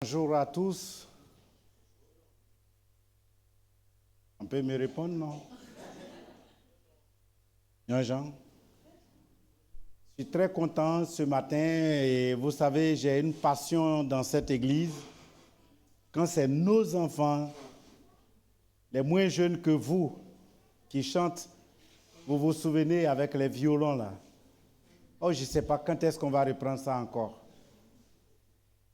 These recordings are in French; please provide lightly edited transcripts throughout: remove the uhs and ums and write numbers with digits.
Bonjour à tous. On peut me répondre, non? Jean? Je suis très content ce matin et vous savez, j'ai une passion dans cette église. Quand c'est nos enfants, les moins jeunes que vous, qui chantent, vous vous souvenez avec les violons là. Oh, je ne sais pas quand est-ce qu'on va reprendre ça encore.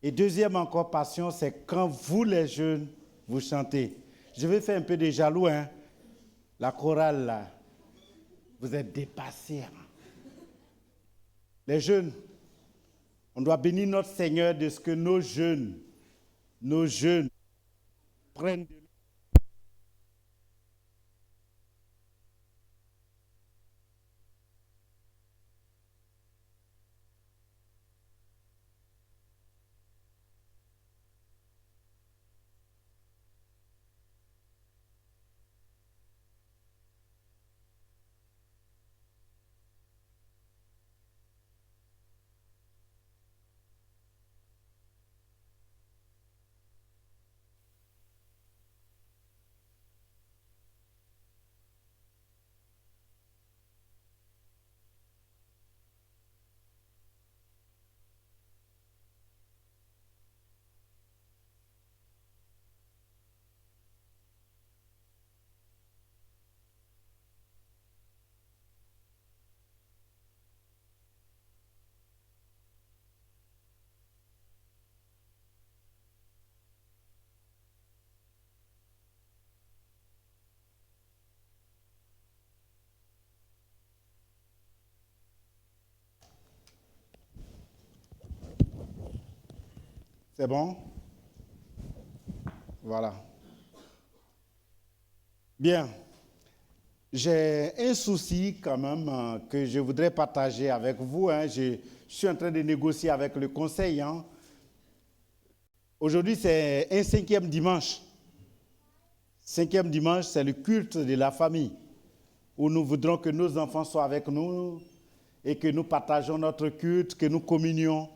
Et deuxième encore passion, c'est quand vous les jeunes, vous chantez. Je vais faire un peu de jaloux, hein. La chorale là, vous êtes dépassés. Hein? Les jeunes, on doit bénir notre Seigneur de ce que nos jeunes prennent de C'est bon? Voilà. Bien. J'ai un souci quand même que je voudrais partager avec vous. Hein. Je suis en train de négocier avec le conseil. Hein. Aujourd'hui, c'est un 5e dimanche. 5e dimanche, c'est le culte de la famille, où nous voudrons que nos enfants soient avec nous et que nous partageons notre culte, que nous communions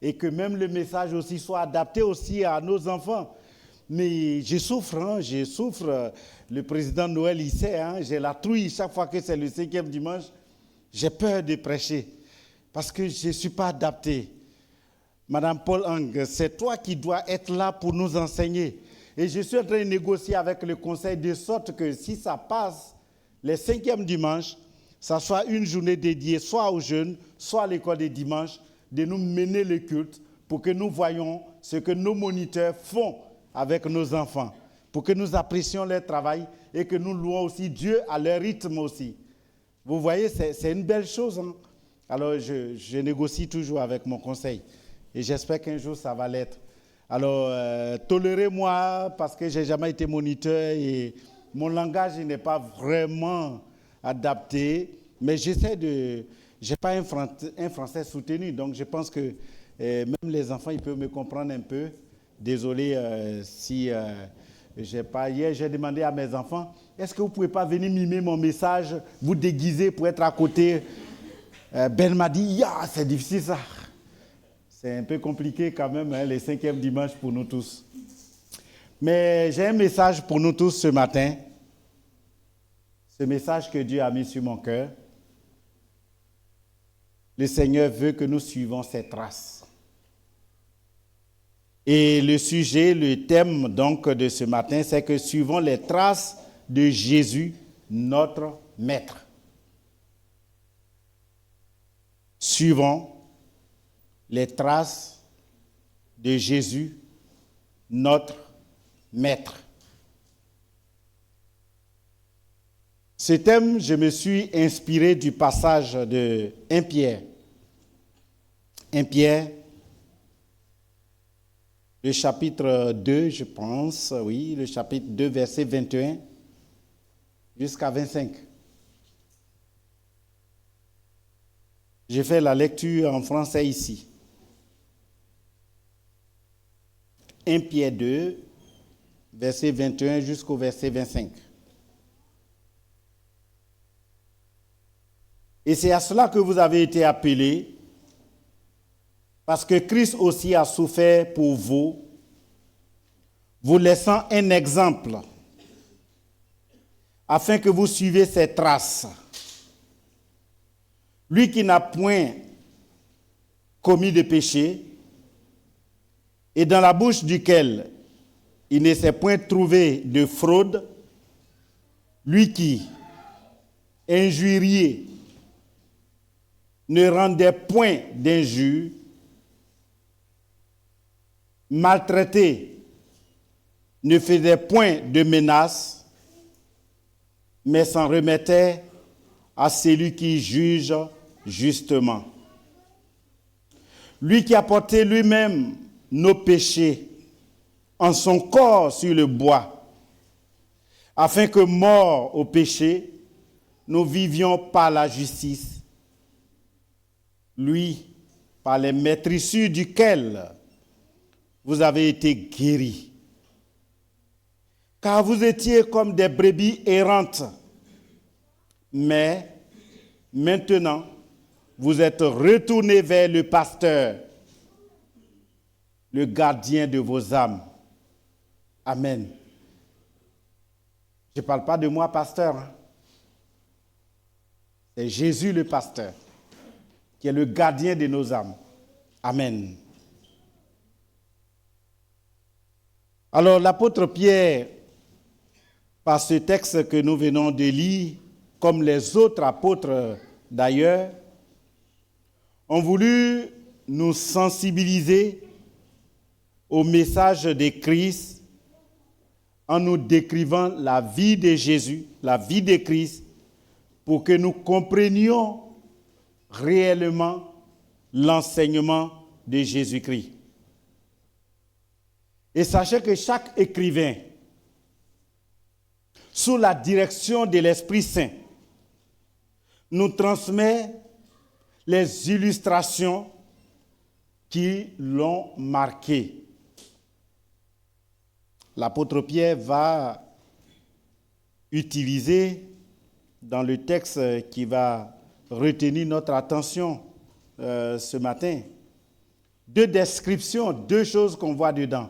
et que même le message aussi soit adapté aussi à nos enfants. Mais je souffre. Le président Noël, il sait, hein, j'ai la trouille chaque fois que c'est le 5e dimanche. J'ai peur de prêcher parce que je ne suis pas adapté. Madame Paul Ang, c'est toi qui dois être là pour nous enseigner. Et je suis en train de négocier avec le conseil de sorte que si ça passe, les 5e dimanches, ça soit une journée dédiée soit aux jeunes, soit à l'école des dimanches, de nous mener le culte pour que nous voyions ce que nos moniteurs font avec nos enfants, pour que nous apprécions leur travail et que nous louons aussi Dieu à leur rythme aussi. Vous voyez, c'est une belle chose. Hein? Alors, je négocie toujours avec mon conseil et j'espère qu'un jour, ça va l'être. Alors, tolérez-moi parce que je n'ai jamais été moniteur et mon langage n'est pas vraiment adapté, mais j'essaie de... Je n'ai pas un français soutenu, donc je pense que même les enfants, ils peuvent me comprendre un peu. Désolé si je n'ai pas... Hier, j'ai demandé à mes enfants, est-ce que vous ne pouvez pas venir mimer mon message, vous déguiser pour être à côté? Ben m'a dit, c'est difficile ça. C'est un peu compliqué quand même, hein, les 5e dimanches pour nous tous. Mais j'ai un message pour nous tous ce matin. Ce message que Dieu a mis sur mon cœur. Le Seigneur veut que nous suivions ses traces. Et le sujet, le thème donc de ce matin, c'est que suivons les traces de Jésus, notre Maître. Suivons les traces de Jésus, notre Maître. Ce thème, je me suis inspiré du passage de 1 Pierre. 1 Pierre, le chapitre 2, je pense, oui, le chapitre 2, verset 21 jusqu'à 25. J'ai fait la lecture en français ici. 1 Pierre 2, verset 21 jusqu'au verset 25. Et c'est à cela que vous avez été appelés, parce que Christ aussi a souffert pour vous, vous laissant un exemple, afin que vous suiviez ses traces. Lui qui n'a point commis de péché, et dans la bouche duquel il ne s'est point trouvé de fraude, lui qui, injurié, ne rendait point d'injure, maltraité, ne faisait point de menaces, mais s'en remettait à celui qui juge justement. Lui qui a porté lui-même nos péchés en son corps sur le bois, afin que, morts au péché, nous vivions par la justice. Lui, par les maîtrissures duquel vous avez été guéris. Car vous étiez comme des brebis errantes, mais maintenant, vous êtes retournés vers le pasteur, le gardien de vos âmes. Amen. Je ne parle pas de moi, pasteur. Hein. C'est Jésus le pasteur, qui est le gardien de nos âmes. Amen. Alors, l'apôtre Pierre, par ce texte que nous venons de lire, comme les autres apôtres d'ailleurs, ont voulu nous sensibiliser au message de Christ en nous décrivant la vie de Jésus, la vie de Christ, pour que nous comprenions réellement l'enseignement de Jésus-Christ. Et sachez que chaque écrivain, sous la direction de l'Esprit Saint, nous transmet les illustrations qui l'ont marqué. L'apôtre Pierre va utiliser dans le texte qui va retenir notre attention ce matin, deux descriptions, deux choses qu'on voit dedans.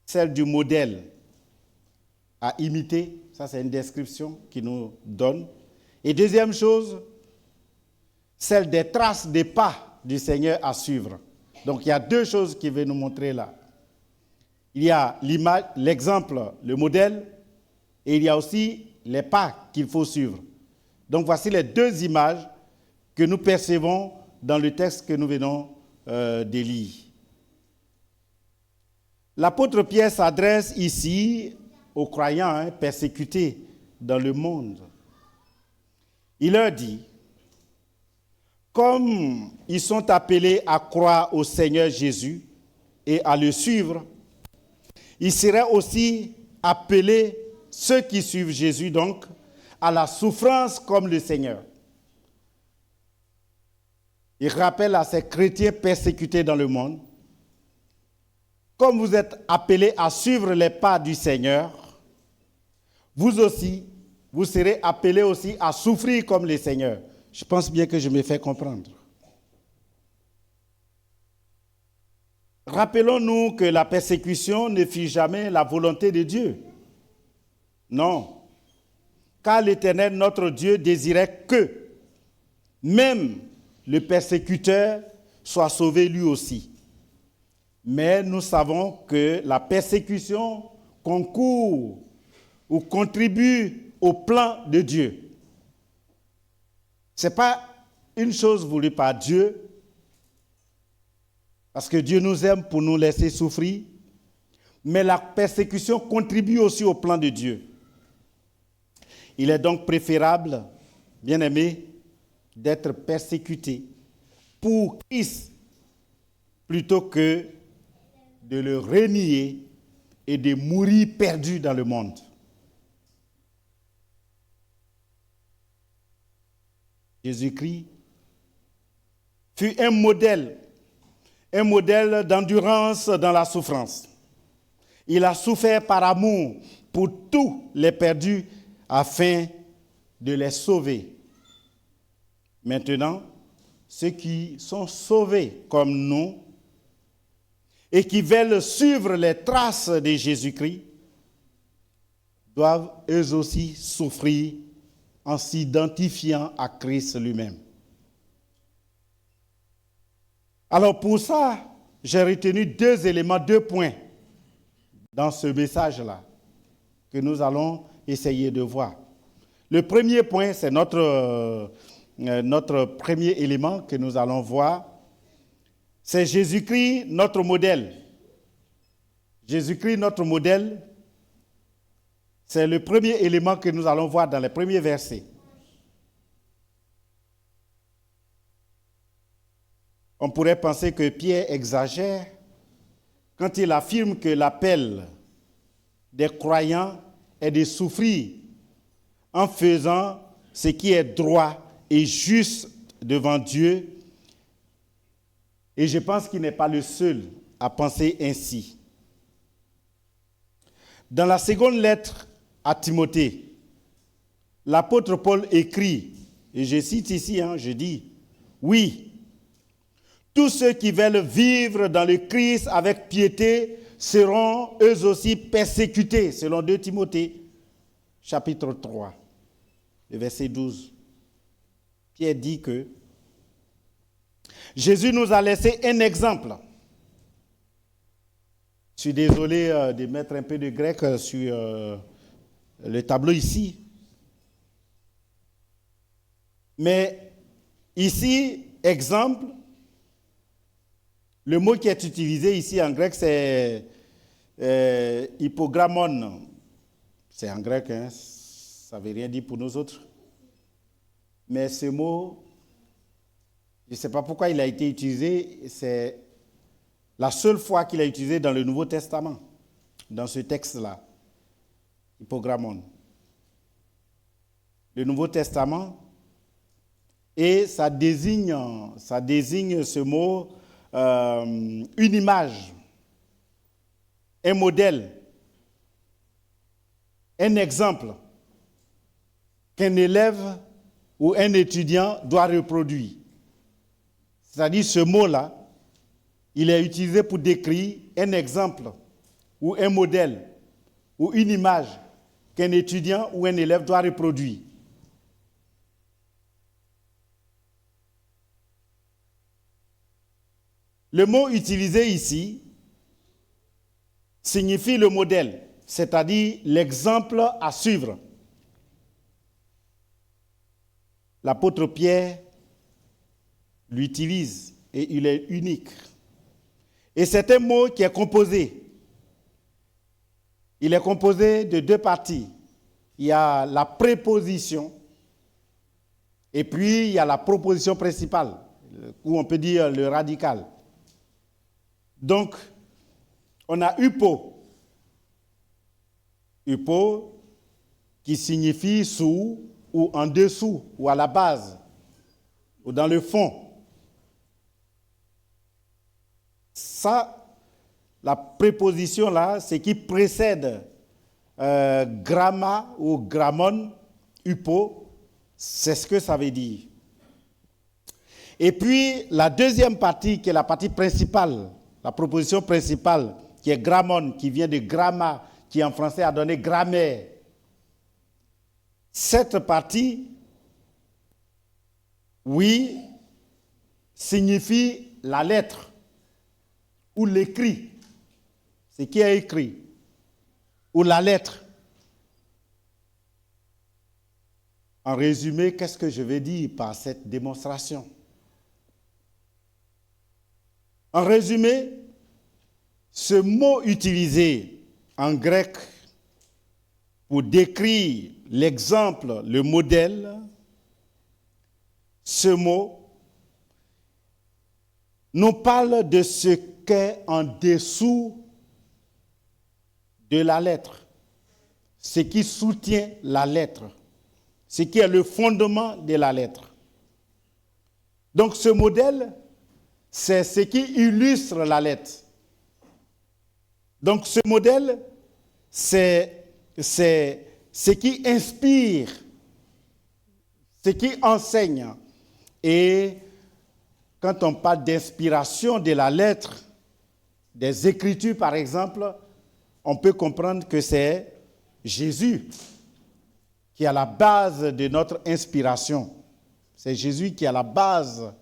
Celle du modèle à imiter, ça c'est une description qui nous donne. Et deuxième chose, celle des traces des pas du Seigneur à suivre. Donc il y a deux choses qu'il veut nous montrer là. Il y a l'image, l'exemple, le modèle, et il y a aussi les pas qu'il faut suivre. Donc voici les deux images que nous percevons dans le texte que nous venons de lire. L'apôtre Pierre s'adresse ici aux croyants persécutés dans le monde. Il leur dit, comme ils sont appelés à croire au Seigneur Jésus et à le suivre, ils seraient aussi appelés, ceux qui suivent Jésus donc, à la souffrance comme le Seigneur. Il rappelle à ces chrétiens persécutés dans le monde, comme vous êtes appelés à suivre les pas du Seigneur, vous aussi, vous serez appelés aussi à souffrir comme le Seigneur. Je pense bien que je me fais comprendre. Rappelons-nous que la persécution ne fut jamais la volonté de Dieu. Non. Car l'Éternel, notre Dieu, désirait que même le persécuteur soit sauvé lui aussi. Mais nous savons que la persécution concourt ou contribue au plan de Dieu. Ce n'est pas une chose voulue par Dieu, parce que Dieu nous aime pour nous laisser souffrir, mais la persécution contribue aussi au plan de Dieu. Il est donc préférable, bien-aimé, d'être persécuté pour Christ plutôt que de le renier et de mourir perdu dans le monde. Jésus-Christ fut un modèle d'endurance dans la souffrance. Il a souffert par amour pour tous les perdus afin de les sauver. Maintenant, ceux qui sont sauvés comme nous et qui veulent suivre les traces de Jésus-Christ doivent eux aussi souffrir en s'identifiant à Christ lui-même. Alors pour ça, j'ai retenu 2 éléments, 2 points dans ce message-là que nous allons essayer de voir. Le premier point, c'est notre premier élément que nous allons voir. C'est Jésus-Christ, notre modèle. Jésus-Christ, notre modèle, c'est le premier élément que nous allons voir dans les premiers versets. On pourrait penser que Pierre exagère quand il affirme que l'appel des croyants est de souffrir en faisant ce qui est droit et juste devant Dieu. Et je pense qu'il n'est pas le seul à penser ainsi. Dans la seconde lettre à Timothée, l'apôtre Paul écrit, et je cite ici, je dis, « Oui, tous ceux qui veulent vivre dans le Christ avec piété seront eux aussi persécutés, selon 2 Timothée, chapitre 3, le verset 12. Pierre dit que Jésus nous a laissé un exemple. Je suis désolé de mettre un peu de grec sur le tableau ici. Mais ici, exemple, le mot qui est utilisé ici en grec, c'est hypogrammon. C'est en grec, ça ne veut rien dire pour nous autres. Mais ce mot, je ne sais pas pourquoi il a été utilisé, c'est la seule fois qu'il a utilisé dans le Nouveau Testament, dans ce texte-là, hypogrammon. Le Nouveau Testament, et ça désigne ce mot une image, un modèle, un exemple qu'un élève ou un étudiant doit reproduire. C'est-à-dire ce mot-là, il est utilisé pour décrire un exemple ou un modèle ou une image qu'un étudiant ou un élève doit reproduire. Le mot utilisé ici signifie le modèle, c'est-à-dire l'exemple à suivre. L'apôtre Pierre l'utilise et il est unique. Et c'est un mot qui est composé. Il est composé de 2 parties. Il y a la préposition et puis il y a la proposition principale, ou on peut dire le radical. Donc, on a hypo. Hypo qui signifie sous ou en dessous ou à la base ou dans le fond. Ça, la préposition là, c'est qui précède gramma ou grammon, hypo, c'est ce que ça veut dire. Et puis, la deuxième partie, qui est la partie principale, la proposition principale, qui est grammon, qui vient de gramma, qui en français a donné grammaire. Cette partie, oui, signifie la lettre ou l'écrit, ce qui est écrit, ou la lettre. En résumé, qu'est-ce que je veux dire par cette démonstration? En résumé, ce mot utilisé en grec pour décrire l'exemple, le modèle, ce mot nous parle de ce qu'est en dessous de la lettre, ce qui soutient la lettre, ce qui est le fondement de la lettre. Donc ce modèle, c'est ce qui illustre la lettre. Donc ce modèle, c'est ce qui inspire, ce qui enseigne. Et quand on parle d'inspiration de la lettre, des Écritures, par exemple, on peut comprendre que c'est Jésus qui est à la base de notre inspiration. C'est Jésus qui est à la base.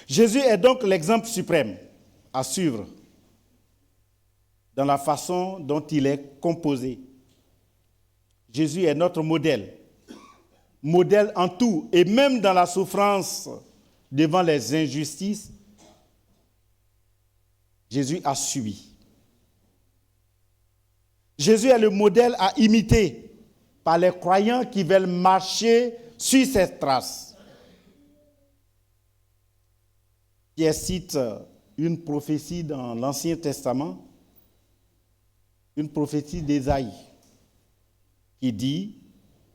Jésus est donc l'exemple suprême à suivre dans la façon dont il est composé. Jésus est notre modèle. Modèle en tout, et même dans la souffrance devant les injustices, Jésus a subi. Jésus est le modèle à imiter par les croyants qui veulent marcher sur ses traces. Pierre cite une prophétie dans l'Ancien Testament, une prophétie d'Ésaïe, qui dit,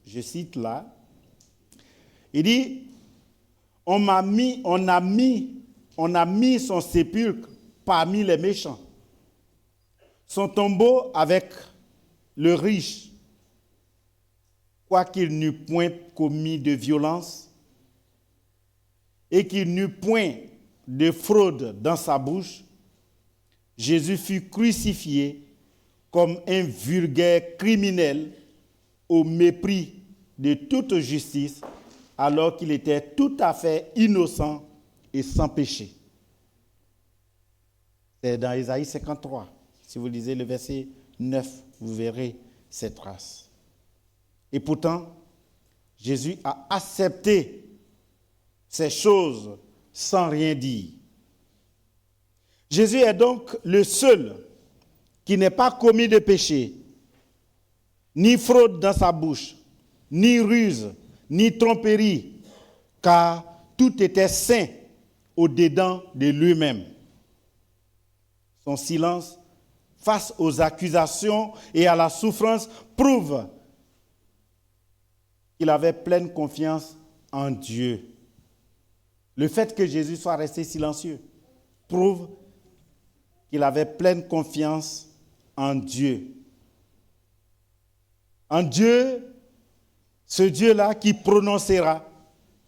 je cite là, il dit, on a mis son sépulcre parmi les méchants, son tombeau avec le riche, quoiqu'il n'eût point commis de violence et qu'il n'eût point de fraude dans sa bouche, Jésus fut crucifié comme un vulgaire criminel au mépris de toute justice, alors qu'il était tout à fait innocent et sans péché. C'est dans Ésaïe 53. Si vous lisez le verset 9, vous verrez ces traces. Et pourtant, Jésus a accepté ces choses sans rien dire. Jésus est donc le seul qui n'ait pas commis de péché, ni fraude dans sa bouche, ni ruse, ni tromperie, car tout était saint au-dedans de lui-même. Son silence face aux accusations et à la souffrance prouve qu'il avait pleine confiance en Dieu. Le fait que Jésus soit resté silencieux prouve qu'il avait pleine confiance en Dieu. En Dieu, ce Dieu-là qui prononcera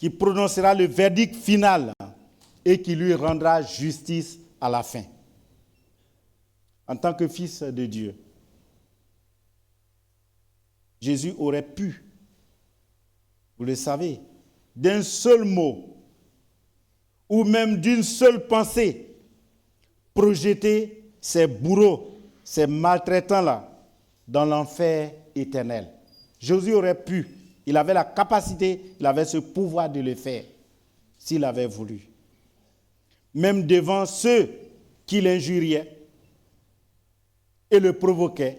le verdict final et qui lui rendra justice à la fin. En tant que fils de Dieu, Jésus aurait pu, vous le savez, d'un seul mot ou même d'une seule pensée, projeter ces bourreaux, ces maltraitants-là, dans l'enfer éternel. Jésus aurait pu, il avait la capacité, il avait ce pouvoir de le faire, s'il avait voulu. Même devant ceux qui l'injuriaient et le provoquaient,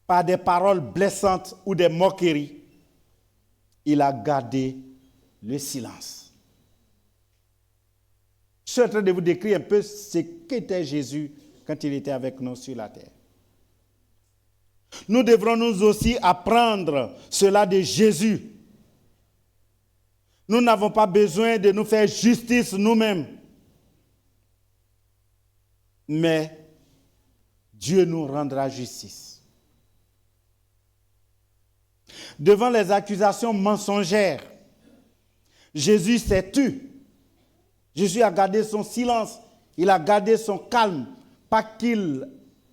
par des paroles blessantes ou des moqueries, il a gardé le silence. Je suis en train de vous décrire un peu ce qu'était Jésus quand il était avec nous sur la terre. Nous devrons nous aussi apprendre cela de Jésus. Nous n'avons pas besoin de nous faire justice nous-mêmes. Mais Dieu nous rendra justice. Devant les accusations mensongères, Jésus s'est tu. Jésus a gardé son silence, il a gardé son calme. Pas qu'il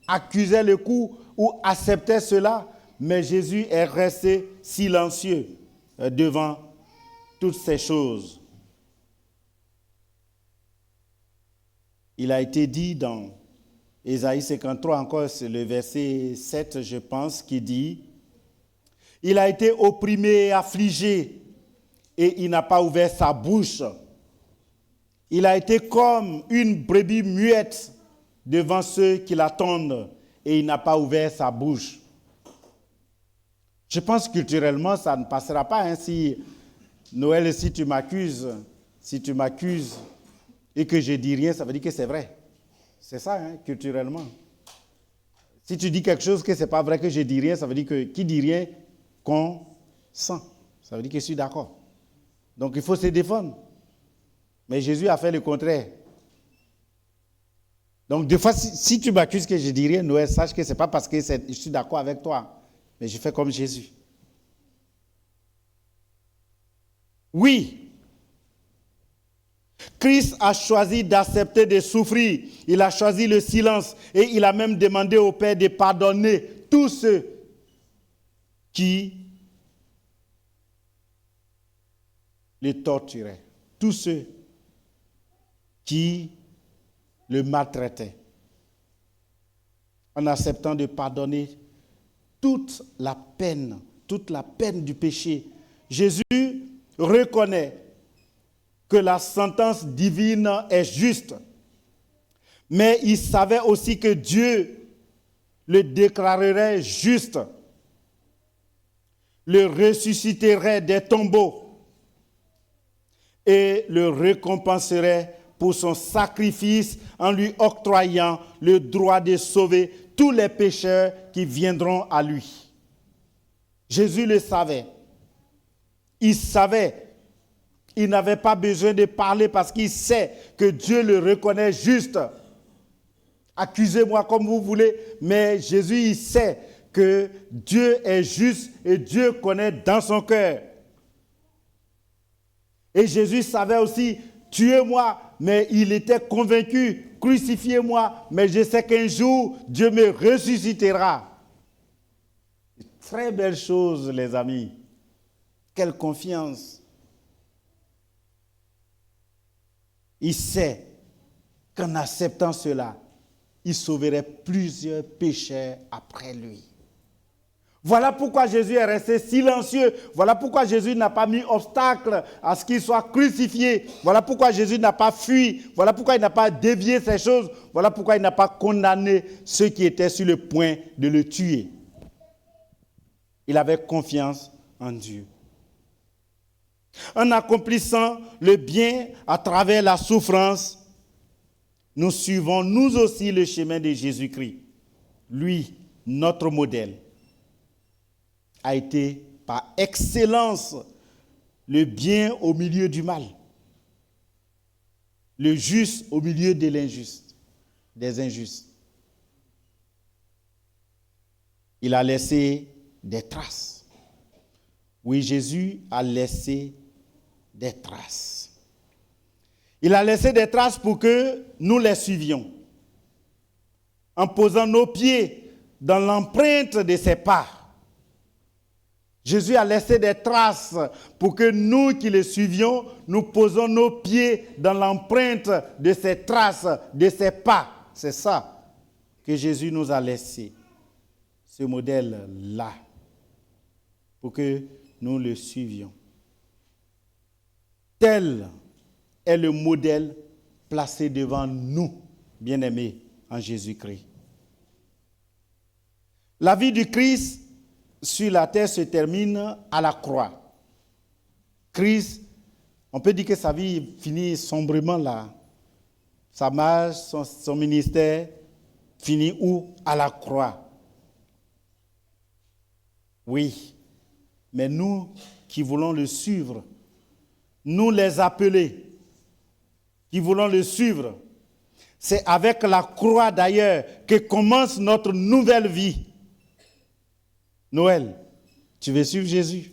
accusait le coup ou acceptait cela, mais Jésus est resté silencieux devant toutes ces choses. Il a été dit dans Ésaïe 53, encore c'est le verset 7, je pense, qui dit « Il a été opprimé et affligé, et il n'a pas ouvert sa bouche. Il a été comme une brebis muette devant ceux qui l'attendent, et il n'a pas ouvert sa bouche. » Je pense que culturellement, ça ne passera pas. Hein, si Noël, si tu m'accuses et que je dis rien, ça veut dire que c'est vrai. C'est ça, hein, culturellement. Si tu dis quelque chose que ce n'est pas vrai, que je dis rien, ça veut dire que qui dit rien, consent. Ça veut dire que je suis d'accord. Donc il faut se défendre. Mais Jésus a fait le contraire. Donc des fois, si tu m'accuses que je dis rien, Noël, sache que ce n'est pas parce que je suis d'accord avec toi, mais je fais comme Jésus. Oui, Christ a choisi d'accepter de souffrir. Il a choisi le silence et il a même demandé au Père de pardonner tous ceux qui le torturaient, tous ceux qui le maltraitaient. En acceptant de pardonner toute la peine du péché, Jésus reconnaît que la sentence divine est juste. Mais il savait aussi que Dieu le déclarerait juste, le ressusciterait des tombeaux et le récompenserait pour son sacrifice en lui octroyant le droit de sauver tous les pécheurs qui viendront à lui. Jésus le savait. Il savait. Il n'avait pas besoin de parler parce qu'il sait que Dieu le reconnaît juste. Accusez-moi comme vous voulez, mais Jésus, il sait que Dieu est juste et Dieu connaît dans son cœur. Et Jésus savait aussi, tuez-moi, mais il était convaincu, crucifiez-moi, mais je sais qu'un jour, Dieu me ressuscitera. Très belle chose, les amis. Quelle confiance. Il sait qu'en acceptant cela, il sauverait plusieurs pécheurs après lui. Voilà pourquoi Jésus est resté silencieux. Voilà pourquoi Jésus n'a pas mis obstacle à ce qu'il soit crucifié. Voilà pourquoi Jésus n'a pas fui. Voilà pourquoi il n'a pas dévié ces choses. Voilà pourquoi il n'a pas condamné ceux qui étaient sur le point de le tuer. Il avait confiance en Dieu. En accomplissant le bien à travers la souffrance, nous suivons nous aussi le chemin de Jésus-Christ. Lui, notre modèle, a été par excellence le bien au milieu du mal, le juste au milieu de l'injuste, des injustes. Il a laissé des traces. Oui, Jésus a laissé des traces. Il a laissé des traces pour que nous les suivions, en posant nos pieds dans l'empreinte de ses pas. Jésus a laissé des traces pour que nous qui le suivions, nous posons nos pieds dans l'empreinte de ses traces, de ses pas. C'est ça que Jésus nous a laissé, ce modèle-là, pour que nous le suivions. Tel est le modèle placé devant nous, bien-aimés en Jésus-Christ. La vie du Christ sur la terre se termine à la croix. Christ, on peut dire que sa vie finit sombrement là. Sa marche, son ministère finit où? À la croix. Oui, mais nous qui voulons le suivre, nous les appelés, qui voulons le suivre, c'est avec la croix d'ailleurs que commence notre nouvelle vie. Noël, tu veux suivre Jésus?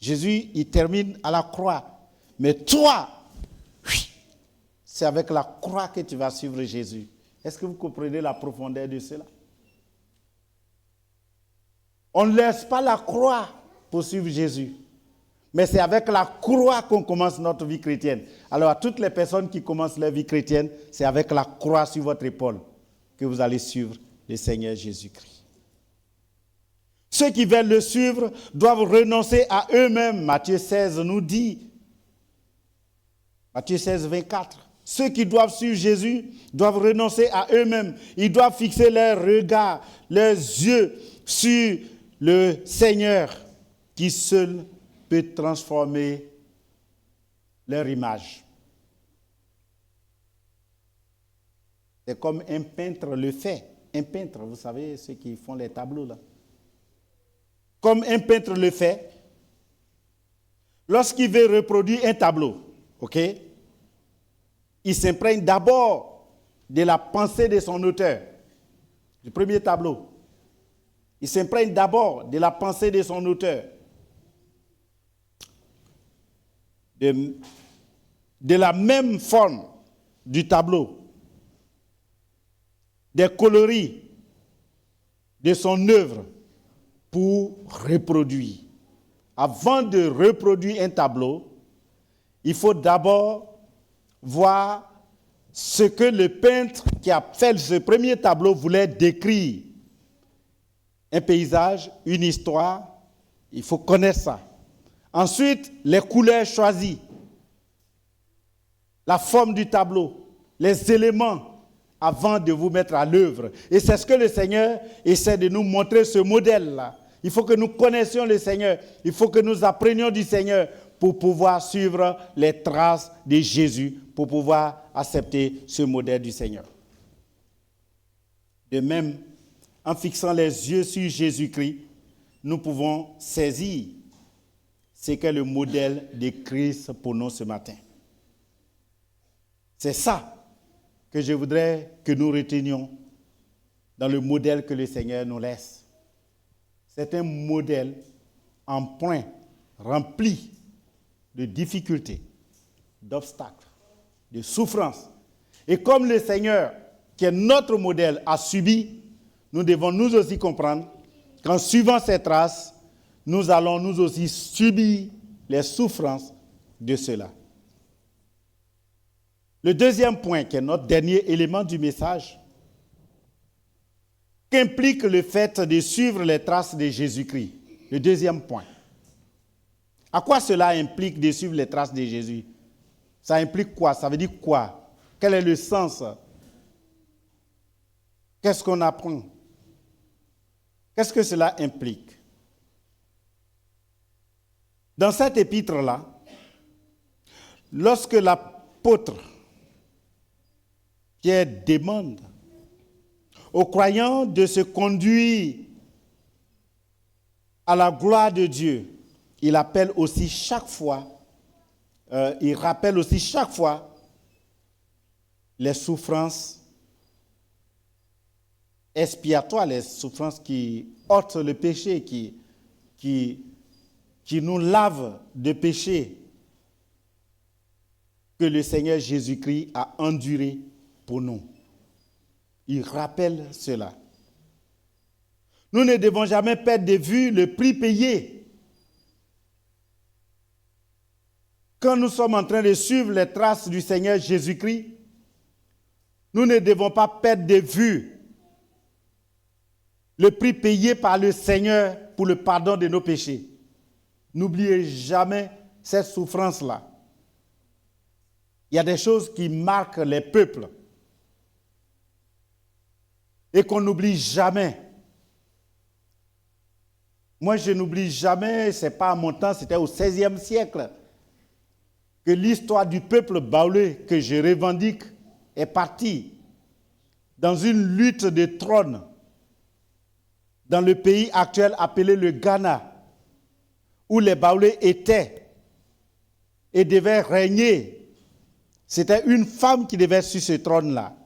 Jésus, il termine à la croix. Mais toi, c'est avec la croix que tu vas suivre Jésus. Est-ce que vous comprenez la profondeur de cela? On ne laisse pas la croix pour suivre Jésus. Mais c'est avec la croix qu'on commence notre vie chrétienne. Alors à toutes les personnes qui commencent leur vie chrétienne, c'est avec la croix sur votre épaule que vous allez suivre le Seigneur Jésus-Christ. Ceux qui veulent le suivre doivent renoncer à eux-mêmes. Matthieu 16 nous dit, Matthieu 16, 24, ceux qui doivent suivre Jésus doivent renoncer à eux-mêmes. Ils doivent fixer leur regard, leurs yeux sur le Seigneur qui seul peut transformer leur image. C'est comme un peintre le fait. Un peintre, vous savez, ceux qui font les tableaux là. Comme un peintre le fait, lorsqu'il veut reproduire un tableau, ok, il s'imprègne d'abord de la pensée de son auteur, du premier tableau. Il s'imprègne d'abord de la pensée de son auteur. de la même forme du tableau, des coloris de son œuvre pour reproduire. Avant de reproduire un tableau, il faut d'abord voir ce que le peintre qui a fait ce premier tableau voulait décrire. Un paysage, une histoire, il faut connaître ça. Ensuite, les couleurs choisies, la forme du tableau, les éléments avant de vous mettre à l'œuvre. Et c'est ce que le Seigneur essaie de nous montrer, ce modèle-là. Il faut que nous connaissions le Seigneur, il faut que nous apprenions du Seigneur pour pouvoir suivre les traces de Jésus, pour pouvoir accepter ce modèle du Seigneur. De même, en fixant les yeux sur Jésus-Christ, nous pouvons saisir ce qu'est le modèle de Christ pour nous ce matin. C'est ça que je voudrais que nous retenions dans le modèle que le Seigneur nous laisse. C'est un modèle en point, rempli de difficultés, d'obstacles, de souffrances. Et comme le Seigneur, qui est notre modèle, a subi, nous devons nous aussi comprendre qu'en suivant ces traces, nous allons nous aussi subir les souffrances de cela. Le deuxième point, qui est notre dernier élément du message, qu'implique le fait de suivre les traces de Jésus-Christ. Le deuxième point. À quoi cela implique de suivre les traces de Jésus? Ça implique quoi? Ça veut dire quoi? Quel est le sens? Qu'est-ce qu'on apprend? Qu'est-ce que cela implique? Dans cet épître-là, lorsque l'apôtre Pierre demande aux croyants de se conduire à la gloire de Dieu, il rappelle aussi chaque fois les souffrances expiatoires, les souffrances qui ôtent le péché, qui nous lavent de péché, que le Seigneur Jésus-Christ a enduré pour nous. Il rappelle cela. Nous ne devons jamais perdre de vue le prix payé. Quand nous sommes en train de suivre les traces du Seigneur Jésus-Christ, nous ne devons pas perdre de vue le prix payé par le Seigneur pour le pardon de nos péchés. N'oubliez jamais cette souffrance-là. Il y a des choses qui marquent les peuples et qu'on n'oublie jamais. Moi, je n'oublie jamais, ce n'est pas à mon temps, c'était au XVIe siècle, que l'histoire du peuple baoulé que je revendique est partie dans une lutte de trône dans le pays actuel appelé le Ghana, où les baoulés étaient et devaient régner. C'était une femme qui devait sur ce trône-là.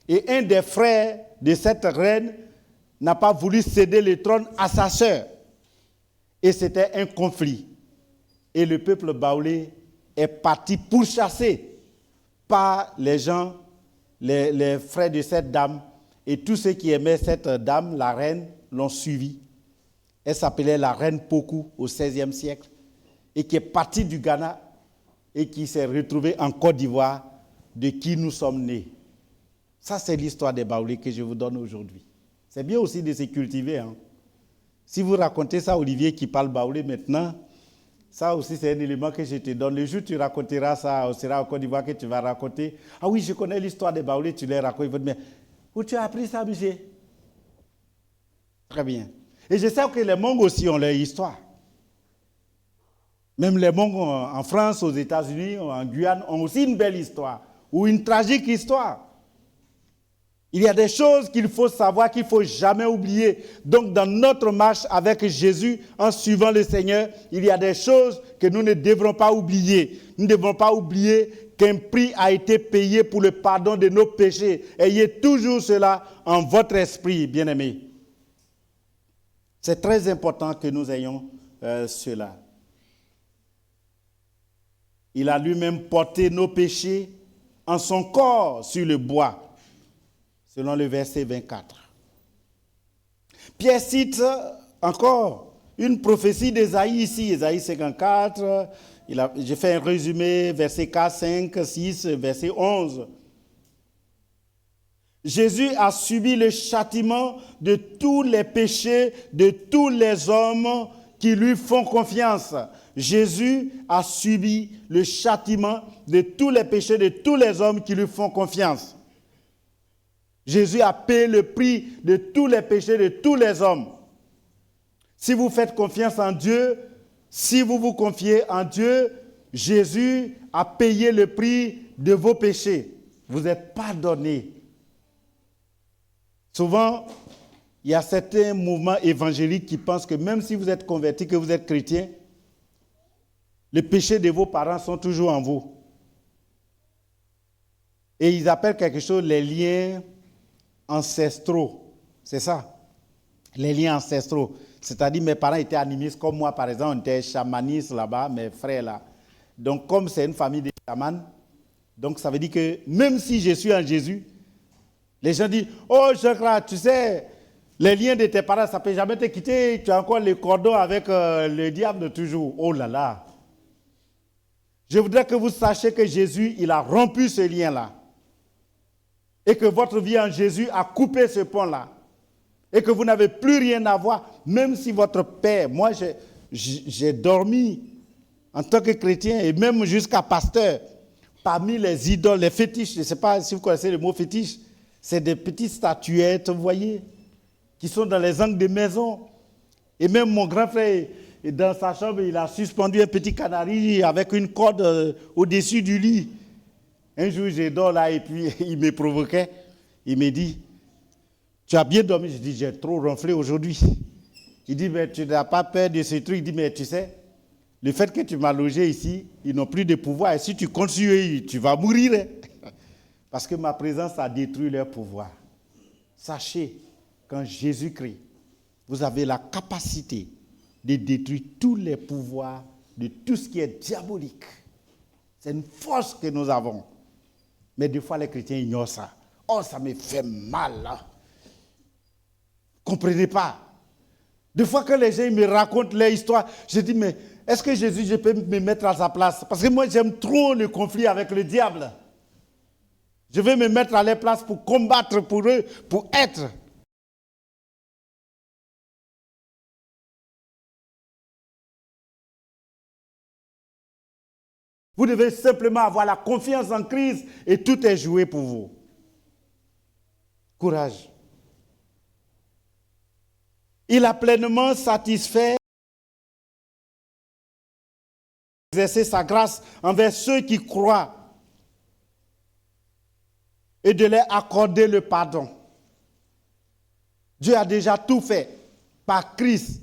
Et un des frères de cette reine n'a pas voulu céder le trône à sa sœur. Et c'était un conflit. Et le peuple baoulé est parti pourchassé par les gens, les frères de cette dame. Et tous ceux qui aimaient cette dame, la reine, l'ont suivie. Elle s'appelait la reine Pokou au XVIe siècle. Et qui est partie du Ghana et qui s'est retrouvée en Côte d'Ivoire, de qui nous sommes nés. Ça, c'est l'histoire des baoulés que je vous donne aujourd'hui. C'est bien aussi de se cultiver. Hein. Si vous racontez ça à Olivier qui parle baoulé maintenant, ça aussi c'est un élément que je te donne. Le jour où tu raconteras ça, on sera en Côte d'Ivoire que tu vas raconter. Ah oui, je connais l'histoire des baoulés, tu les racontes. Ils vont te dire, où tu as appris ça, monsieur? Très bien. Et je sais que les Mongols aussi ont leur histoire. Même les Mongols en France, aux États-Unis, en Guyane, ont aussi une belle histoire, ou une tragique histoire. Il y a des choses qu'il faut savoir, qu'il ne faut jamais oublier. Donc, dans notre marche avec Jésus, en suivant le Seigneur, il y a des choses que nous ne devrons pas oublier. Nous ne devons pas oublier qu'un prix a été payé pour le pardon de nos péchés. Ayez toujours cela en votre esprit, bien-aimés. C'est très important que nous ayons cela. Il a lui-même porté nos péchés en son corps sur le bois, selon le verset 24. Pierre cite encore une prophétie d'Ésaïe ici, Ésaïe 54. J'ai fait un résumé, verset 4, 5, 6, verset 11. Jésus a subi le châtiment de tous les péchés de tous les hommes qui lui font confiance. Jésus a subi le châtiment de tous les péchés de tous les hommes qui lui font confiance. Jésus a payé le prix de tous les péchés de tous les hommes. Si vous faites confiance en Dieu, si vous vous confiez en Dieu, Jésus a payé le prix de vos péchés. Vous êtes pardonnés. Souvent, il y a certains mouvements évangéliques qui pensent que même si vous êtes converti, que vous êtes chrétien, les péchés de vos parents sont toujours en vous. Et ils appellent quelque chose les liens ancestraux. C'est ça, les liens ancestraux. C'est-à-dire mes parents étaient animistes comme moi, par exemple, on était chamanistes là-bas, mes frères là. Donc comme c'est une famille de chamans, donc ça veut dire que même si je suis en Jésus, les gens disent, oh Jean-Claude, tu sais, les liens de tes parents, ça ne peut jamais te quitter, tu as encore les cordons avec le diable de toujours. Oh là là. Je voudrais que vous sachiez que Jésus, il a rompu ce lien-là. Et que votre vie en Jésus a coupé ce pont-là. Et que vous n'avez plus rien à voir, même si votre père, moi j'ai dormi en tant que chrétien et même jusqu'à pasteur, parmi les idoles, les fétiches, je ne sais pas si vous connaissez le mot fétiche, c'est des petites statuettes, vous voyez, qui sont dans les angles des maisons. Et même mon grand frère, dans sa chambre, il a suspendu un petit canari avec une corde au-dessus du lit. Un jour, je dors là et puis il me provoquait. Il me dit, tu as bien dormi? Je dis, j'ai trop ronflé aujourd'hui. Il dit, mais tu n'as pas peur de ce truc? Il dit, mais tu sais, le fait que tu m'as logé ici, ils n'ont plus de pouvoir. Et si tu continues, tu vas mourir. Parce que ma présence a détruit leur pouvoir. Sachez qu'en Jésus-Christ, vous avez la capacité de détruire tous les pouvoirs de tout ce qui est diabolique. C'est une force que nous avons. Mais des fois, les chrétiens ignorent ça. Oh, ça me fait mal, là. Comprenez pas. Des fois, quand les gens me racontent leur histoire, je dis, mais est-ce que Jésus, je peux me mettre à sa place? Parce que moi, j'aime trop le conflit avec le diable. Je vais me mettre à leur place pour combattre pour eux, pour être. Vous devez simplement avoir la confiance en Christ et tout est joué pour vous. Courage. Il a pleinement satisfait exercer sa grâce envers ceux qui croient et de leur accorder le pardon. Dieu a déjà tout fait par Christ.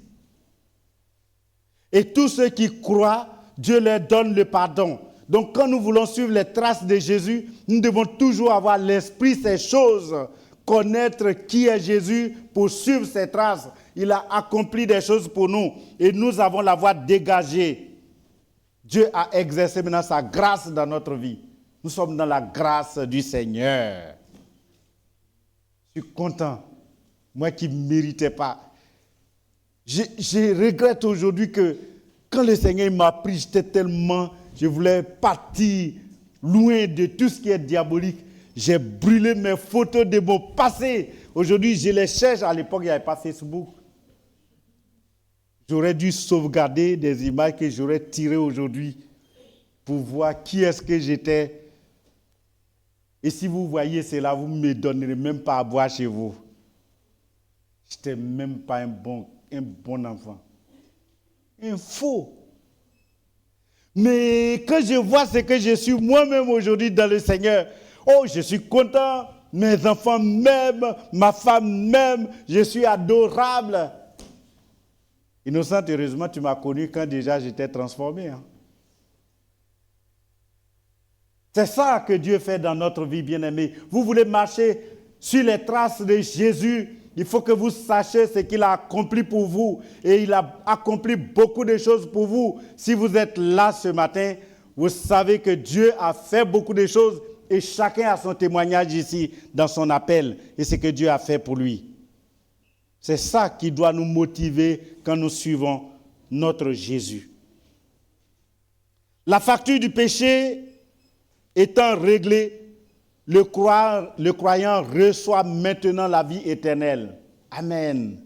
Et tous ceux qui croient, Dieu leur donne le pardon. Donc quand nous voulons suivre les traces de Jésus, nous devons toujours avoir l'esprit ces choses, connaître qui est Jésus pour suivre ses traces. Il a accompli des choses pour nous et nous avons la voie dégagée. Dieu a exercé maintenant sa grâce dans notre vie. Nous sommes dans la grâce du Seigneur. Je suis content. Moi qui ne méritais pas. Je regrette aujourd'hui que quand le Seigneur m'a pris, je voulais partir loin de tout ce qui est diabolique. J'ai brûlé mes photos de mon passé. Aujourd'hui, je les cherche. À l'époque, il n'y avait pas Facebook. J'aurais dû sauvegarder des images que j'aurais tirées aujourd'hui pour voir qui est-ce que j'étais. Et si vous voyez cela, vous ne me donnerez même pas à boire chez vous. Je n'étais même pas un bon enfant. Un faux. Mais quand je vois ce que je suis moi-même aujourd'hui dans le Seigneur, oh, je suis content. Mes enfants m'aiment, ma femme m'aime, je suis adorable. Innocente, heureusement, tu m'as connu quand déjà j'étais transformé. Hein. C'est ça que Dieu fait dans notre vie, bien-aimés. Vous voulez marcher sur les traces de Jésus, il faut que vous sachiez ce qu'il a accompli pour vous. Et il a accompli beaucoup de choses pour vous. Si vous êtes là ce matin, Vous savez que Dieu a fait beaucoup de choses et chacun a son témoignage ici dans son appel et ce que Dieu a fait pour lui. C'est ça qui doit nous motiver quand nous suivons notre Jésus. La facture du péché étant réglée, le croyant reçoit maintenant la vie éternelle. Amen.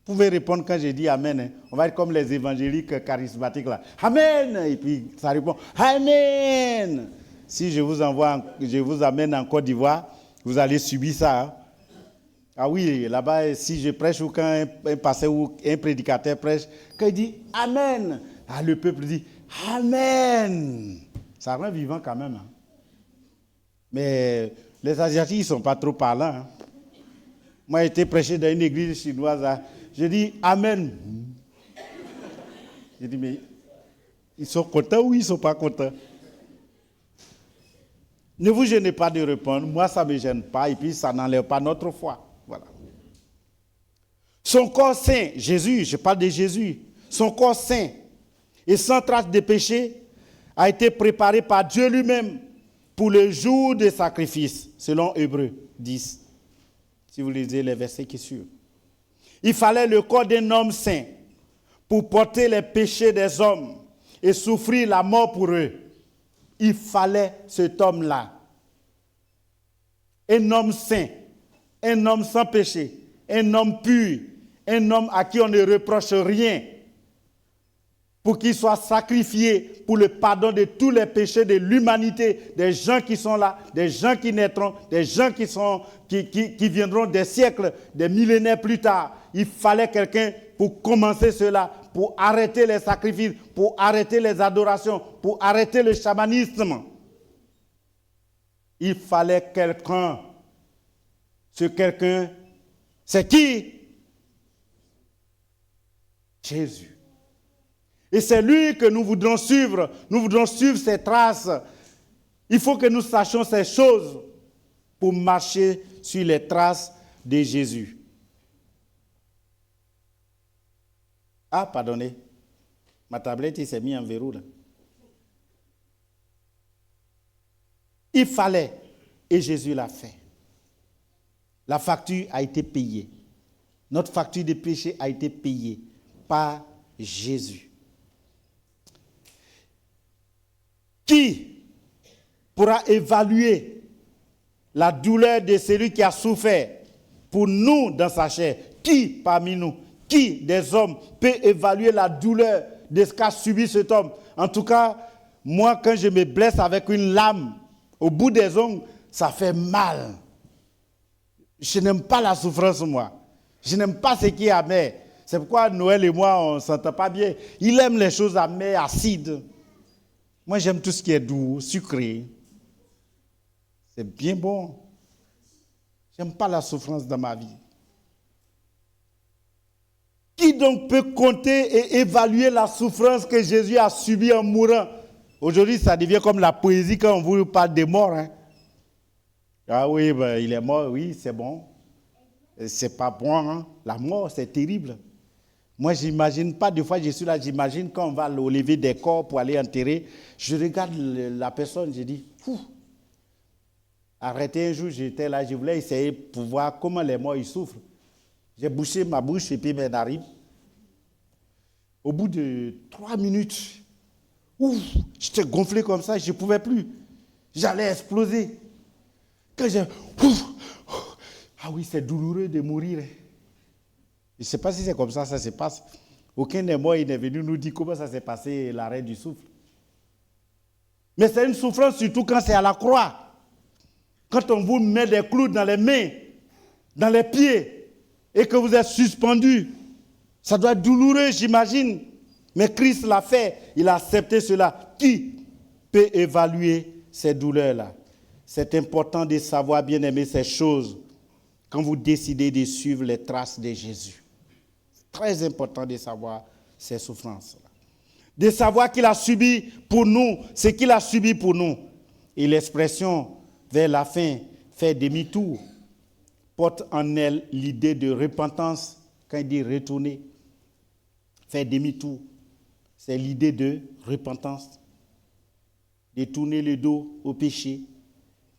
Vous pouvez répondre quand j'ai dit Amen. Hein. On va être comme les évangéliques charismatiques là. Amen. Et puis ça répond Amen. Si je vous amène en Côte d'Ivoire, vous allez subir ça. Hein. Ah oui, là-bas, si je prêche ou quand un pasteur ou un prédicateur prêche, quand il dit Amen, le peuple dit Amen. Ça rend vivant quand même. Hein. Mais les Asiatiques, ils ne sont pas trop parlants. Hein. Moi, j'ai été prêché dans une église chinoise. Hein. Je dis Amen. Je dis, mais ils sont contents ou ils ne sont pas contents? Ne vous gênez pas de répondre. Moi, ça ne me gêne pas et puis ça n'enlève pas notre foi. Voilà. Son corps saint, Jésus, je parle de Jésus, son corps saint et sans trace de péché a été préparé par Dieu lui-même pour le jour des sacrifices, selon Hébreux 10. Si vous lisez les versets qui suivent. Il fallait le corps d'un homme saint pour porter les péchés des hommes et souffrir la mort pour eux. Il fallait cet homme-là. Un homme saint, un homme sans péché, un homme pur, un homme à qui on ne reproche rien, pour qu'il soit sacrifié pour le pardon de tous les péchés de l'humanité, des gens qui sont là, des gens qui naîtront, des gens qui viendront des siècles, des millénaires plus tard. Il fallait quelqu'un pour commencer cela, pour arrêter les sacrifices, pour arrêter les adorations, pour arrêter le chamanisme. Il fallait quelqu'un. Ce quelqu'un, c'est qui? Jésus. Et c'est lui que nous voudrons suivre. Nous voudrons suivre ses traces. Il faut que nous sachions ces choses pour marcher sur les traces de Jésus. Ah, pardonnez. Ma tablette il s'est mise en verrou là. Il fallait, et Jésus l'a fait. La facture a été payée. Notre facture de péché a été payée par Jésus. Qui pourra évaluer la douleur de celui qui a souffert pour nous dans sa chair? Qui parmi nous, qui des hommes peut évaluer la douleur de ce qu'a subi cet homme? En tout cas, moi, quand je me blesse avec une lame, au bout des ongles, ça fait mal. Je n'aime pas la souffrance, moi. Je n'aime pas ce qui est amer. C'est pourquoi Noël et moi, on ne s'entend pas bien. Il aime les choses amères, acides. Moi, j'aime tout ce qui est doux, sucré. C'est bien bon. Je n'aime pas la souffrance dans ma vie. Qui donc peut compter et évaluer la souffrance que Jésus a subie en mourant? Aujourd'hui, ça devient comme la poésie quand on vous parle des morts. Hein? Ah oui, ben, il est mort, oui, c'est bon. C'est pas bon, hein? La mort, c'est terrible. Moi, j'imagine pas, des fois je suis là, j'imagine quand on va lever des corps pour aller enterrer, je regarde la personne, je dis, arrêtez un jour, j'étais là, je voulais essayer pour voir comment les morts ils souffrent. J'ai bouché ma bouche et puis mes narines. Au bout de 3 minutes, j'étais gonflé comme ça, je ne pouvais plus. J'allais exploser. Quand j'ai... Ah oui, c'est douloureux de mourir. Je ne sais pas si c'est comme ça se passe. Aucun des morts n'est venu nous dire comment ça s'est passé, l'arrêt du souffle. Mais c'est une souffrance surtout quand c'est à la croix. Quand on vous met des clous dans les mains, dans les pieds, et que vous êtes suspendu. Ça doit être douloureux, j'imagine. Mais Christ l'a fait. Il a accepté cela. Qui peut évaluer ces douleurs-là? C'est important de savoir bien aimer ces choses quand vous décidez de suivre les traces de Jésus. C'est très important de savoir ces souffrances-là. De savoir qu'il a subi pour nous ce qu'il a subi pour nous. Et l'expression vers la fin, faire demi-tour, porte en elle l'idée de repentance quand il dit retourner. Faire demi-tour, c'est l'idée de repentance. de tourner le dos au péché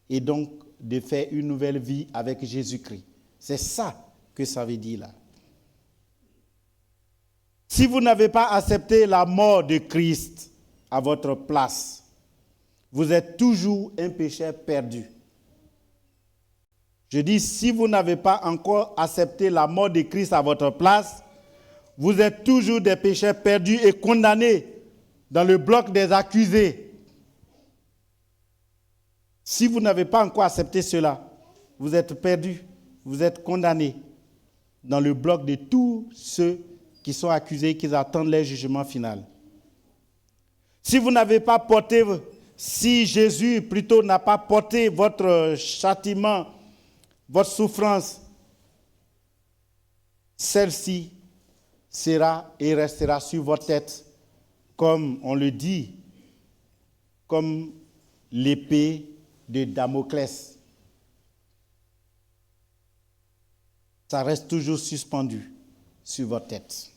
et donc de faire une nouvelle vie avec Jésus-Christ. C'est ça que ça veut dire là. Si vous n'avez pas accepté la mort de Christ à votre place, vous êtes toujours un pécheur perdu. Je dis, si vous n'avez pas encore accepté la mort de Christ à votre place, vous êtes toujours des pécheurs perdus et condamnés dans le bloc des accusés. Si vous n'avez pas encore accepté cela, vous êtes perdus, vous êtes condamnés dans le bloc de tous ceux qui sont accusés, qui attendent leur jugement final. Si vous n'avez pas porté, si Jésus plutôt n'a pas porté votre châtiment, votre souffrance, celle-ci sera et restera sur votre tête, comme on le dit, comme l'épée de Damoclès. Ça reste toujours suspendu sur votre tête.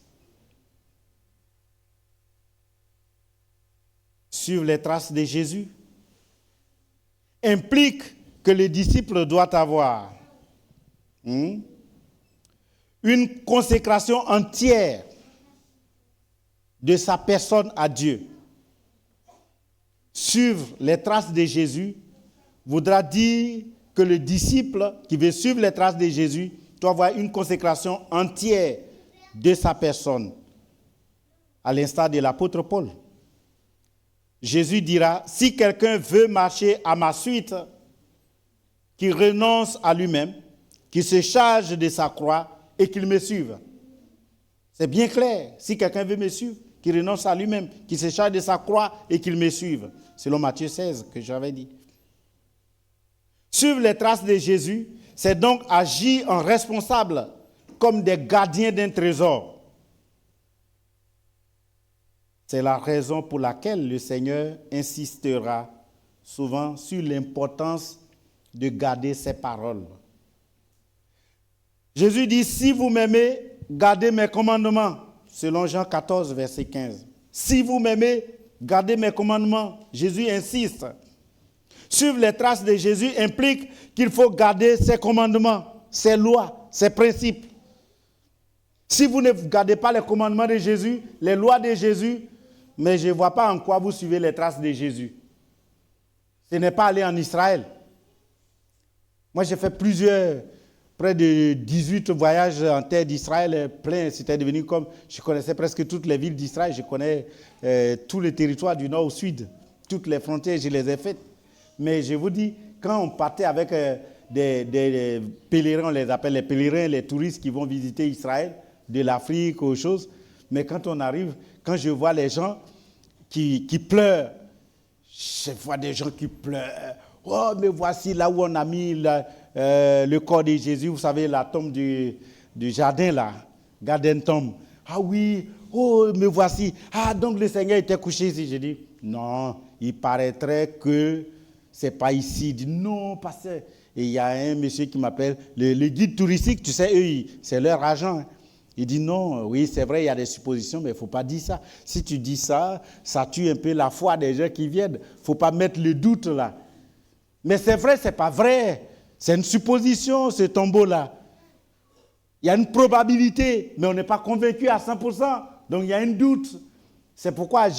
Suivre les traces de Jésus implique que le disciple doit avoir une consécration entière de sa personne à Dieu. Suivre les traces de Jésus voudra dire que le disciple qui veut suivre les traces de Jésus doit avoir une consécration entière de sa personne, à l'instar de l'apôtre Paul. Jésus dira, si quelqu'un veut marcher à ma suite, qu'il renonce à lui-même, qu'il se charge de sa croix et qu'il me suive. C'est bien clair. Si quelqu'un veut me suivre, qu'il renonce à lui-même, qu'il se charge de sa croix et qu'il me suive. Selon Matthieu 16 que j'avais dit. Suivre les traces de Jésus, c'est donc agir en responsable comme des gardiens d'un trésor. C'est la raison pour laquelle le Seigneur insistera souvent sur l'importance de garder ses paroles. Jésus dit, si vous m'aimez, gardez mes commandements, selon Jean 14, verset 15. Si vous m'aimez, gardez mes commandements. Jésus insiste. Suivre les traces de Jésus implique qu'il faut garder ses commandements, ses lois, ses principes. Si vous ne gardez pas les commandements de Jésus, les lois de Jésus, mais je ne vois pas en quoi vous suivez les traces de Jésus. Ce n'est pas aller en Israël. Moi, j'ai fait près de 18 voyages en terre d'Israël, plein. C'était devenu comme, je connaissais presque toutes les villes d'Israël, je connais tous les territoires du nord au sud, toutes les frontières, je les ai faites. Mais je vous dis, quand on partait avec des pèlerins, on les appelle les pèlerins, les touristes qui vont visiter Israël, de l'Afrique, aux choses, mais quand on arrive, quand je vois les gens qui pleurent, je vois des gens qui pleurent. Oh, mais voici là où on a mis le corps de Jésus, vous savez, la tombe du jardin là, Garden Tomb. Ah oui, oh, mais voici. Ah, donc le Seigneur était couché ici. Je dis, non, il paraîtrait que c'est pas ici. Il dit, non, pasteur. Et il y a un monsieur qui m'appelle, le guide touristique, tu sais, eux, c'est leur argent. Il dit non, oui, c'est vrai, il y a des suppositions, mais il ne faut pas dire ça. Si tu dis ça, ça tue un peu la foi des gens qui viennent. Il ne faut pas mettre le doute là. Mais c'est vrai, ce n'est pas vrai. C'est une supposition, ce tombeau-là. Il y a une probabilité, mais on n'est pas convaincu à 100%. Donc il y a un doute. C'est pourquoi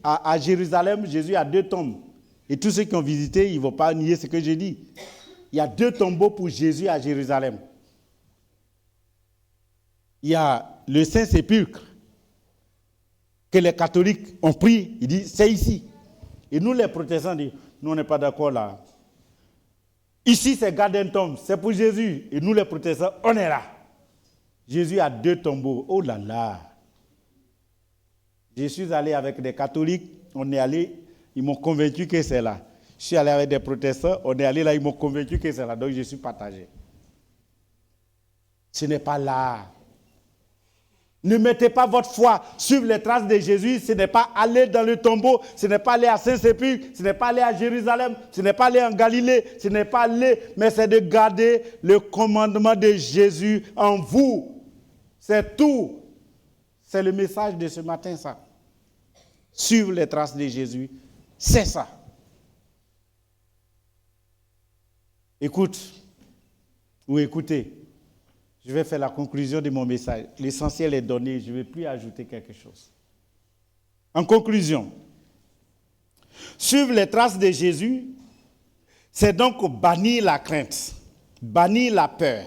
à Jérusalem, Jésus a 2 tombes. Et tous ceux qui ont visité, ils ne vont pas nier ce que je dis. Il y a 2 tombeaux pour Jésus à Jérusalem. Il y a le Saint-Sépulcre que les catholiques ont pris. Ils disent, c'est ici. Et nous, les protestants, disent, nous, on n'est pas d'accord là. Ici, c'est Garden Tomb, c'est pour Jésus. Et nous, les protestants, on est là. Jésus a 2 tombeaux. Oh là là. Je suis allé avec des catholiques, on est allé, ils m'ont convaincu que c'est là. Je suis allé avec des protestants, on est allé là, ils m'ont convaincu que c'est là. Donc, je suis partagé. Ce n'est pas là. Ne mettez pas votre foi sur les traces de Jésus. Ce n'est pas aller dans le tombeau. Ce n'est pas aller à Saint-Sépulcre. Ce n'est pas aller à Jérusalem. Ce n'est pas aller en Galilée. Ce n'est pas aller, mais c'est de garder le commandement de Jésus en vous. C'est tout. C'est le message de ce matin, ça. Suivre les traces de Jésus, c'est ça. Écoute, ou écoutez, je vais faire la conclusion de mon message. L'essentiel est donné, je ne vais plus ajouter quelque chose. En conclusion, suivre les traces de Jésus, c'est donc bannir la crainte, bannir la peur,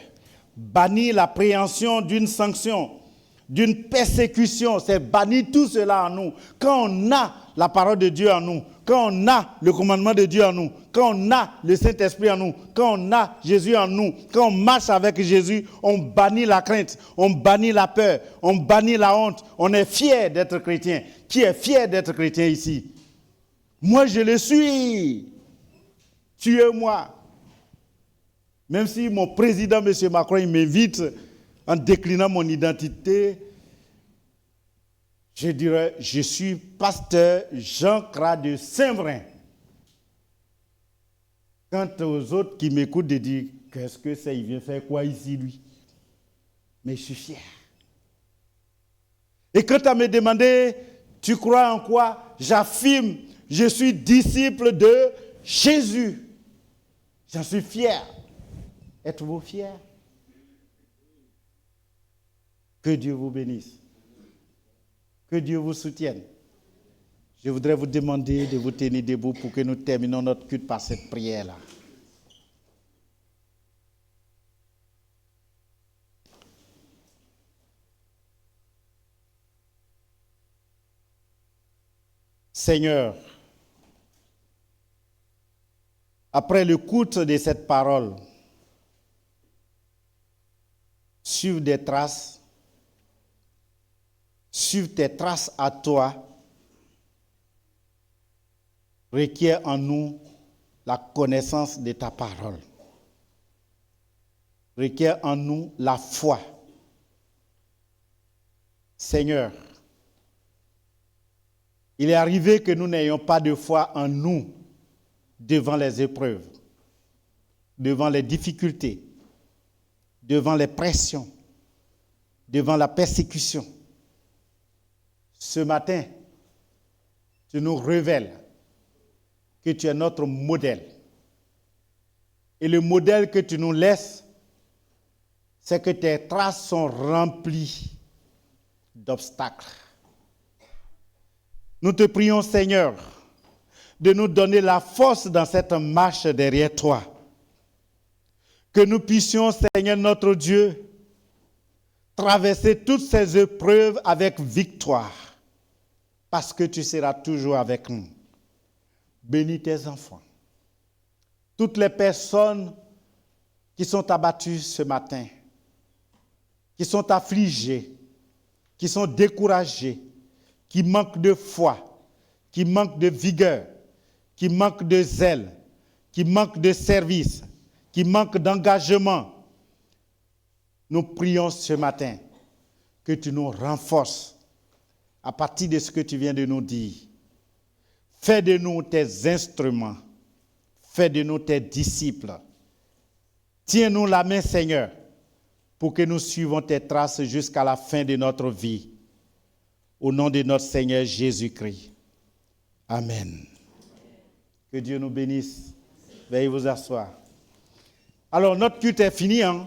bannir l'appréhension d'une sanction, d'une persécution, c'est bannir tout cela en nous. Quand on a la parole de Dieu en nous, quand on a le commandement de Dieu en nous, quand on a le Saint-Esprit en nous, quand on a Jésus en nous, quand on marche avec Jésus, on bannit la crainte, on bannit la peur, on bannit la honte. On est fier d'être chrétien. Qui est fier d'être chrétien ici? Moi, je le suis. Tuez-moi. Même si mon président, M. Macron, il m'invite en déclinant mon identité, je dirais, je suis pasteur Jean Cras de Saint-Vrain. Quant aux autres qui m'écoutent, de dire, qu'est-ce que c'est, il vient faire quoi ici, lui? Mais je suis fier. Et quand tu me demandé, tu crois en quoi? J'affirme, je suis disciple de Jésus. J'en suis fier. Êtes-vous fiers? Que Dieu vous bénisse. Que Dieu vous soutienne. Je voudrais vous demander de vous tenir debout pour que nous terminons notre culte par cette prière-là. Seigneur, après l'écoute de cette parole, suivre des traces, suivre tes traces à toi, requiert en nous la connaissance de ta parole, requiert en nous la foi. Seigneur, il est arrivé que nous n'ayons pas de foi en nous devant les épreuves, devant les difficultés, devant les pressions, devant la persécution. Ce matin, tu nous révèles que tu es notre modèle. Et le modèle que tu nous laisses, c'est que tes traces sont remplies d'obstacles. Nous te prions, Seigneur, de nous donner la force dans cette marche derrière toi. Que nous puissions, Seigneur notre Dieu, traverser toutes ces épreuves avec victoire, parce que tu seras toujours avec nous. Bénis tes enfants. Toutes les personnes qui sont abattues ce matin, qui sont affligées, qui sont découragées, qui manquent de foi, qui manquent de vigueur, qui manquent de zèle, qui manquent de service, qui manquent d'engagement. Nous prions ce matin que tu nous renforces à partir de ce que tu viens de nous dire. Fais de nous tes instruments, fais de nous tes disciples. Tiens-nous la main, Seigneur, pour que nous suivons tes traces jusqu'à la fin de notre vie. Au nom de notre Seigneur Jésus-Christ. Amen. Que Dieu nous bénisse. Veuillez vous asseoir. Alors, notre culte est fini, hein?